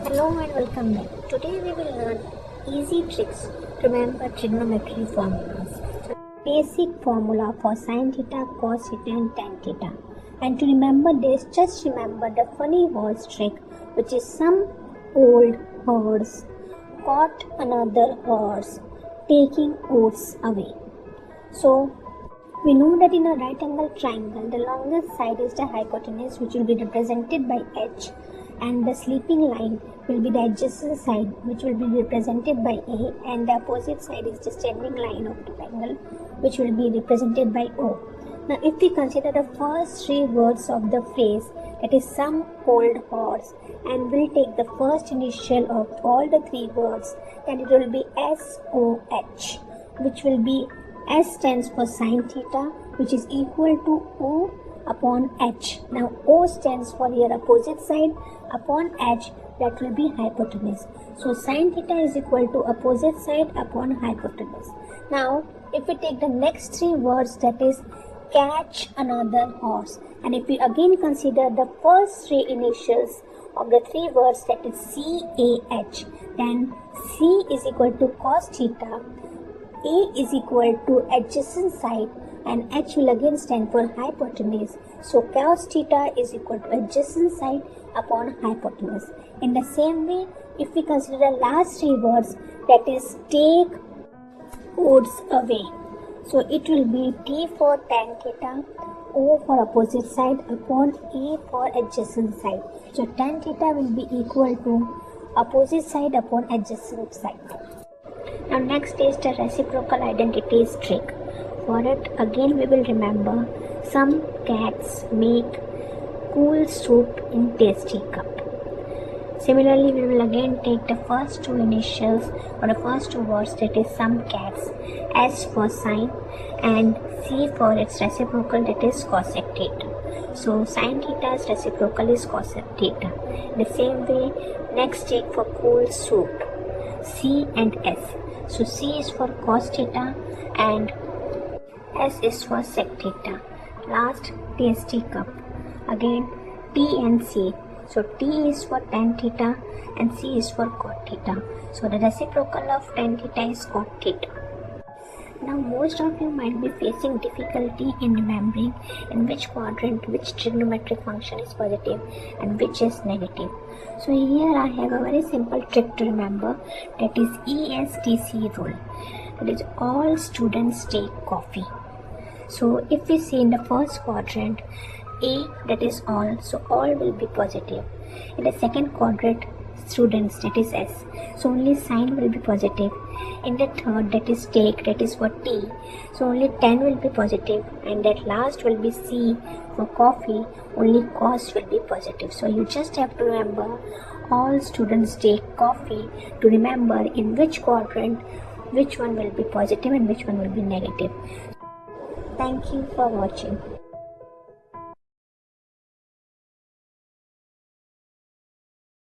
Hello and welcome back. Today we will learn easy tricks to remember trigonometry formulas. Basic formula for sin theta, cos theta and tan theta. And to remember this, just remember the funny horse trick, which is some old horse caught another horse taking oats away. So we know that in a right angle triangle, the longest side is the hypotenuse, which will be represented by h, and the sleeping line will be the adjacent side, which will be represented by A, and the opposite side is the standing line of the triangle, which will be represented by O. Now, if we consider the first three words of the phrase, that is some old horse, and we'll take the first initial of all the three words, then it will be SOH, which will be S stands for sin theta, which is equal to O upon H. Now O stands for your opposite side upon H, that will be hypotenuse. So sin theta is equal to opposite side upon hypotenuse. Now if we take the next three words, that is catch another horse, and if we again consider the first three initials of the three words, that is CAH, then C is equal to cos theta, A is equal to adjacent side, and H will again stand for hypotenuse. So cos theta is equal to adjacent side upon hypotenuse. In the same way, if we consider the last three words, that is take oats away, so it will be T for tan theta, O for opposite side upon A for adjacent side. So tan theta will be equal to opposite side upon adjacent side. Now next is the reciprocal identities trick. For it, again we will remember some cats make cool soup in tasty cup. Similarly, we will again take the first two initials or the first two words, that is some cats, S for sin and C for its reciprocal, that is cosec theta. So sin theta's reciprocal is cosec theta. In the same way, next take for cool soup, C and S. So C is for cos theta and S is for sec theta. Last, tasty cup. Again, T and C. So T is for tan theta and C is for cot theta. So the reciprocal of tan theta is cot theta. Now most of you might be facing difficulty in remembering in which quadrant which trigonometric function is positive and which is negative. So here I have a very simple trick to remember, that is ESTC rule. That is, all students take coffee. So if we see in the first quadrant A, that is all, so all will be positive. In the second quadrant, students, that is S, so only sign will be positive. In the third, that is take, that is for T, so only 10 will be positive, and that last will be C for coffee, only cos will be positive. So you just have to remember all students take coffee to remember in which quadrant which one will be positive and which one will be negative. Thank you for watching.